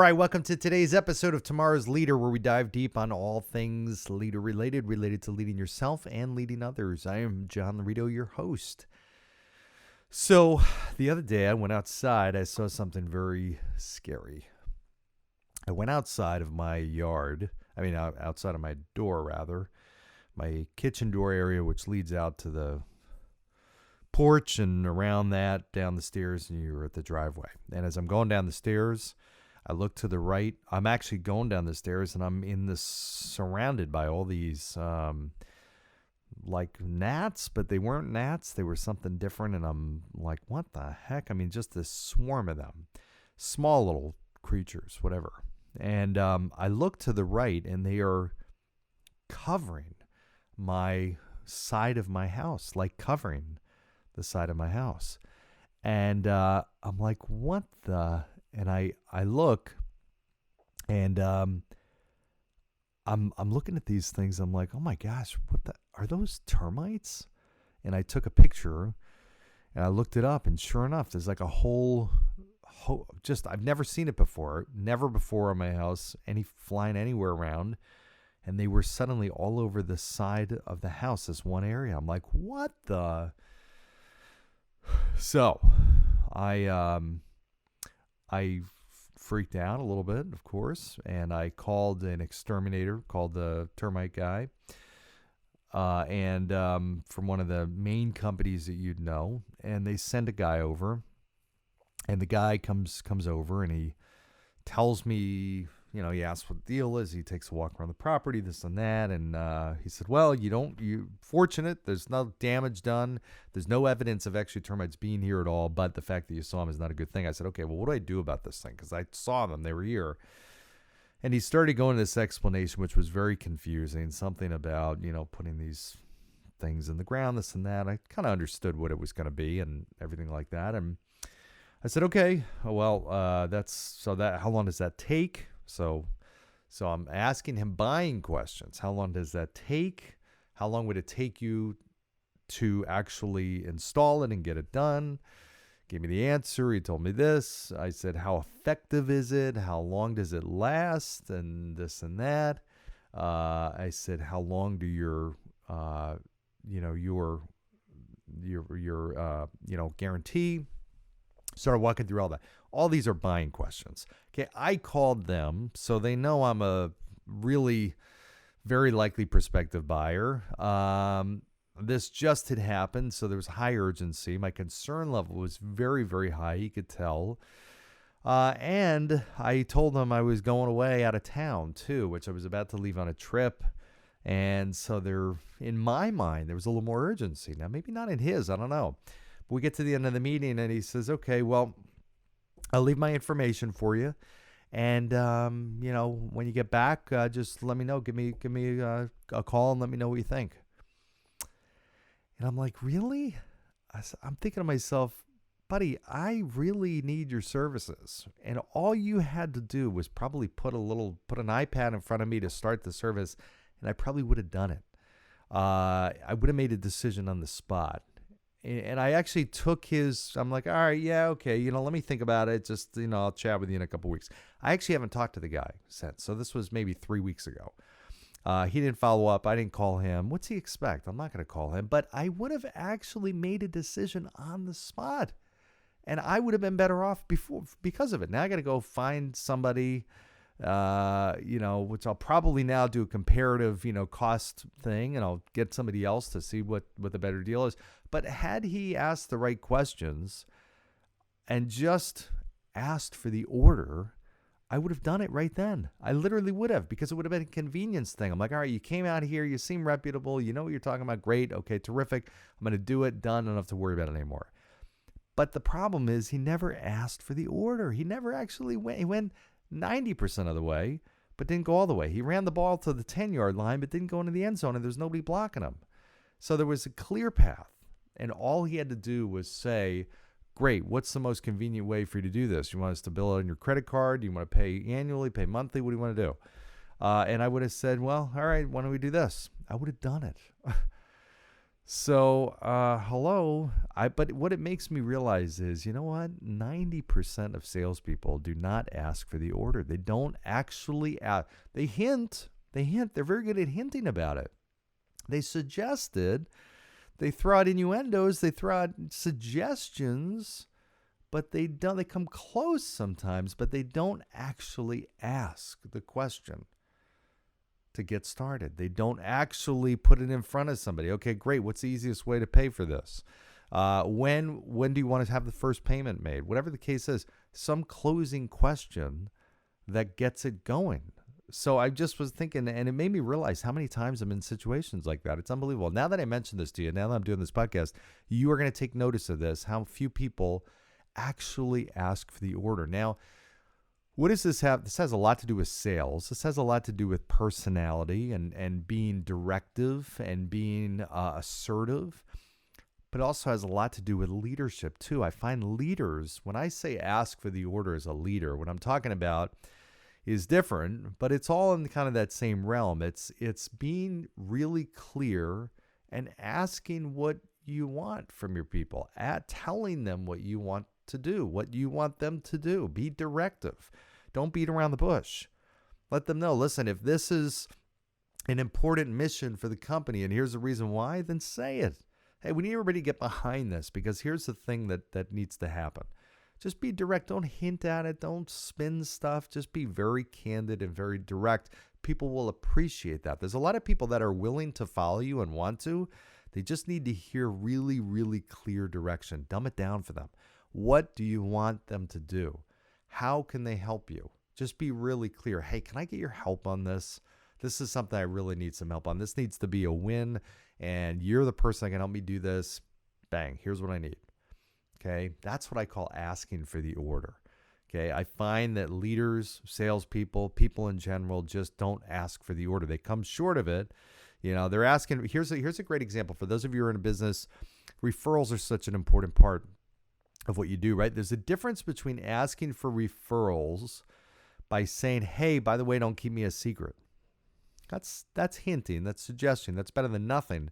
right, welcome to today's episode of Tomorrow's Leader, where we dive deep on all things leader related to leading yourself and leading others. I am John Laurito, your host. So the other day I went outside. I saw something very scary. I went outside of my yard, outside of my door, rather, my kitchen door area, which leads out to the porch and around that, down the stairs, and you're at the driveway. And as I'm going down the stairs, I look to the right. I'm actually going down the stairs, and I'm in this surrounded by all these like gnats, but they weren't gnats. They were something different, and I'm like, what the heck? I mean, just this swarm of them, small little creatures, whatever. And I look to the right, and they are covering my side of my house, like covering the side of my house. And I'm like, what the... And I look, and I'm looking at these things. I'm like, oh my gosh, are those termites? And I took a picture, and I looked it up, and sure enough, there's like a whole I've never seen it before, never before on my house, flying anywhere around, and they were suddenly all over the side of the house, this one area. I'm like, what the? So, I freaked out a little bit, of course, and I called an exterminator, called the termite guy, and from one of the main companies that you'd know, and they send a guy over, and the guy comes over, and he tells me, he asks what the deal is. He takes a walk around the property, this and that, and he said, well, you're fortunate. There's no damage done. There's no evidence of actually termites being here at all, but the fact that you saw them is not a good thing. I said, okay, well, what do I do about this thing? Because I saw them. They were here. And he started going to this explanation, which was very confusing, something about, putting these things in the ground, this and that. I kind of understood what it was going to be and everything like that. And I said, okay, well, how long does that take? So I'm asking him buying questions. How long does that take? How long would it take you to actually install it and get it done? Gave me the answer. He told me this. I said, how effective is it? How long does it last? And this and that. I said, how long do your guarantee? Started walking through all that. All these are buying questions. Okay, I called them, so they know I'm a really very likely prospective buyer. This just had happened, so there was high urgency. My concern level was very, very high, you could tell. And I told them I was going away out of town, too, which I was about to leave on a trip. And so in my mind, there was a little more urgency. Now, maybe not in his, I don't know. But we get to the end of the meeting, and he says, okay, well, I'll leave my information for you. And, when you get back, just let me know. Give me a call and let me know what you think. And I'm like, really? I'm thinking to myself, buddy, I really need your services. And all you had to do was probably put an iPad in front of me to start the service, and I probably would have done it. I would have made a decision on the spot. And I actually took I'm like, all right, yeah, okay, let me think about it. Just, I'll chat with you in a couple weeks. I actually haven't talked to the guy since. So this was maybe 3 weeks ago. He didn't follow up. I didn't call him. What's he expect? I'm not going to call him. But I would have actually made a decision on the spot. And I would have been better off because of it. Now I got to go find somebody, which I'll probably now do a comparative, cost thing. And I'll get somebody else to see what the better deal is. But had he asked the right questions and just asked for the order, I would have done it right then. I literally would have, because it would have been a convenience thing. I'm like, all right, you came out here, you seem reputable, you know what you're talking about, great, okay, terrific. I'm going to do it, done, I don't have to worry about it anymore. But the problem is he never asked for the order. He never actually went. He went 90% of the way, but didn't go all the way. He ran the ball to the 10-yard line, but didn't go into the end zone, and there's nobody blocking him. So there was a clear path. And all he had to do was say, great, what's the most convenient way for you to do this? You want us to bill it on your credit card? Do you want to pay annually, pay monthly? What do you want to do? And I would have said, well, all right, why don't we do this? I would have done it. So, hello. But what it makes me realize is, you know what? 90% of salespeople do not ask for the order. They don't actually ask. They hint. They're very good at hinting about it. They suggest it. They throw out innuendos. They throw out suggestions, but they don't. They come close sometimes, but they don't actually ask the question to get started. They don't actually put it in front of somebody. Okay, great. What's the easiest way to pay for this? When do you want to have the first payment made? Whatever the case is, some closing question that gets it going. So I just was thinking, and it made me realize how many times I'm in situations like that. It's unbelievable. Now that I mentioned this to you, now that I'm doing this podcast, you are going to take notice of this, how few people actually ask for the order. Now, what does this have? This has a lot to do with sales. This has a lot to do with personality and being directive and being assertive, but also has a lot to do with leadership too. I find leaders, when I say ask for the order as a leader, what I'm talking about is different, but it's all in kind of that same realm. It's being really clear and asking what you want from your people, telling them what you want to do, what you want them to do. Be directive. Don't beat around the bush. Let them know, listen, if this is an important mission for the company and here's the reason why, then say it. Hey, we need everybody to get behind this because here's the thing that needs to happen. Just be direct. Don't hint at it. Don't spin stuff. Just be very candid and very direct. People will appreciate that. There's a lot of people that are willing to follow you and want to. They just need to hear really, really clear direction. Dumb it down for them. What do you want them to do? How can they help you? Just be really clear. Hey, can I get your help on this? This is something I really need some help on. This needs to be a win, and you're the person that can help me do this. Bang, here's what I need. Okay, that's what I call asking for the order. Okay, I find that leaders, salespeople, people in general just don't ask for the order. They come short of it. You know, they're asking. Here's a great example for those of you who are in a business. Referrals are such an important part of what you do, right? There's a difference between asking for referrals by saying, "Hey, by the way, don't keep me a secret." That's hinting, that's suggesting, that's better than nothing.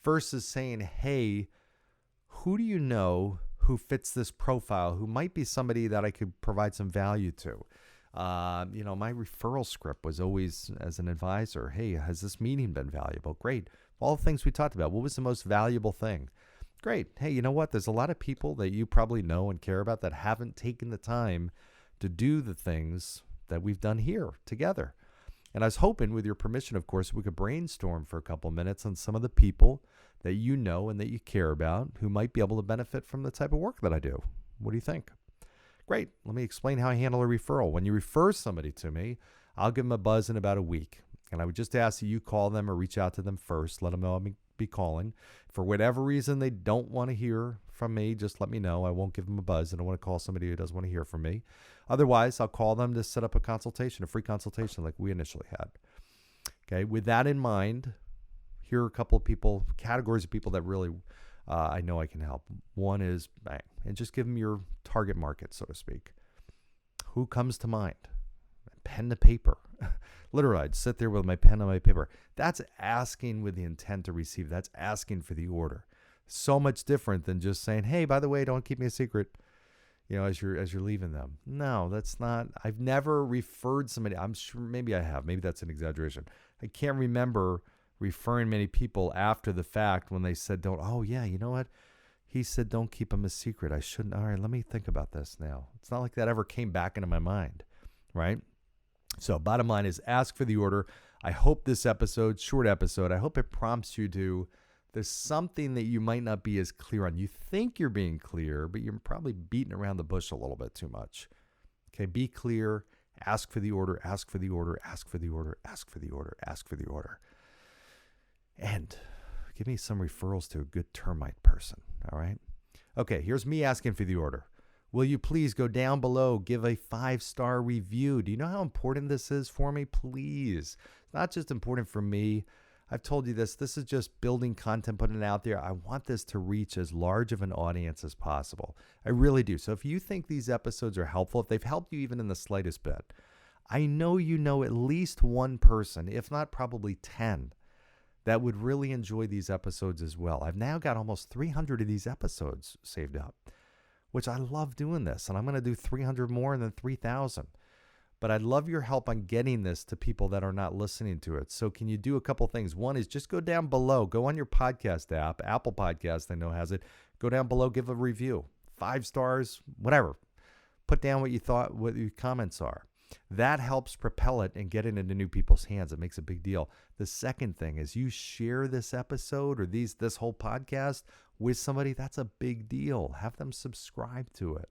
Versus saying, "Hey, who do you know who fits this profile, who might be somebody that I could provide some value to?" My referral script was always as an advisor, "Hey, has this meeting been valuable?" Great. All the things we talked about, what was the most valuable thing? Great. Hey, you know what? There's a lot of people that you probably know and care about that haven't taken the time to do the things that we've done here together. And I was hoping, with your permission, of course, we could brainstorm for a couple minutes on some of the people that you know and that you care about who might be able to benefit from the type of work that I do. What do you think? Great. Let me explain how I handle a referral. When you refer somebody to me, I'll give them a buzz in about a week. And I would just ask that you call them or reach out to them first. Let them know I'll be calling. For whatever reason they don't want to hear from me, just let me know. I won't give them a buzz. I don't want to call somebody who doesn't want to hear from me. Otherwise, I'll call them to set up a consultation, a free consultation like we initially had. Okay. With that in mind, here are a couple of people, categories of people that really I know I can help. One is, bang, and just give them your target market, so to speak. Who comes to mind? Pen to paper. Literally, I'd sit there with my pen on my paper. That's asking with the intent to receive. That's asking for the order. So much different than just saying, "Hey, by the way, don't keep me a secret," as you're leaving them. No, that's not. I've never referred somebody. I'm sure maybe I have. Maybe that's an exaggeration. I can't remember referring many people after the fact when they said, "Don't." Oh yeah, you know what? He said, "Don't keep him a secret." I shouldn't. All right, let me think about this now. It's not like that ever came back into my mind, right? So bottom line is ask for the order. I hope this episode, short episode, I hope it prompts you to, there's something that you might not be as clear on. You think you're being clear, but you're probably beating around the bush a little bit too much. Okay, be clear, ask for the order, ask for the order, ask for the order, ask for the order, ask for the order. And give me some referrals to a good termite person, all right? Okay, here's me asking for the order. Will you please go down below, give a 5-star review? Do you know how important this is for me? Please. It's not just important for me. I've told you this. This is just building content, putting it out there. I want this to reach as large of an audience as possible. I really do. So if you think these episodes are helpful, if they've helped you even in the slightest bit, I know you know at least one person, if not probably 10, that would really enjoy these episodes as well. I've now got almost 300 of these episodes saved up, which I love doing this. And I'm going to do 300 more and then 3,000. But I'd love your help on getting this to people that are not listening to it. So can you do a couple things? One is just go down below. Go on your podcast app. Apple Podcast, I know, has it. Go down below. Give a review. 5 stars, whatever. Put down what you thought, what your comments are. That helps propel it and get it into new people's hands. It makes a big deal. The second thing is you share this episode or this whole podcast with somebody. That's a big deal. Have them subscribe to it.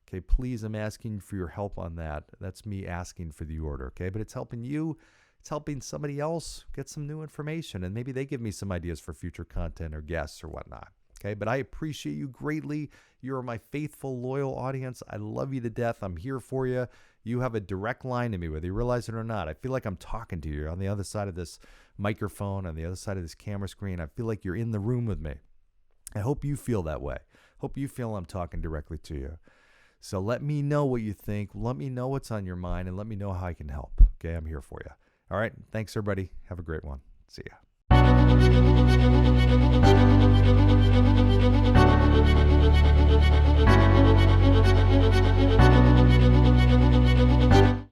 Okay, please, I'm asking for your help on that. That's me asking for the order, okay? But it's helping you. It's helping somebody else get some new information, and maybe they give me some ideas for future content or guests or whatnot, okay? But I appreciate you greatly. You're my faithful, loyal audience. I love you to death. I'm here for you. You have a direct line to me, whether you realize it or not. I feel like I'm talking to you. You're on the other side of this microphone, on the other side of this camera screen. I feel like you're in the room with me. I hope you feel that way. Hope you feel I'm talking directly to you. So let me know what you think. Let me know what's on your mind, and let me know how I can help. Okay, I'm here for you. All right, thanks, everybody. Have a great one. See ya.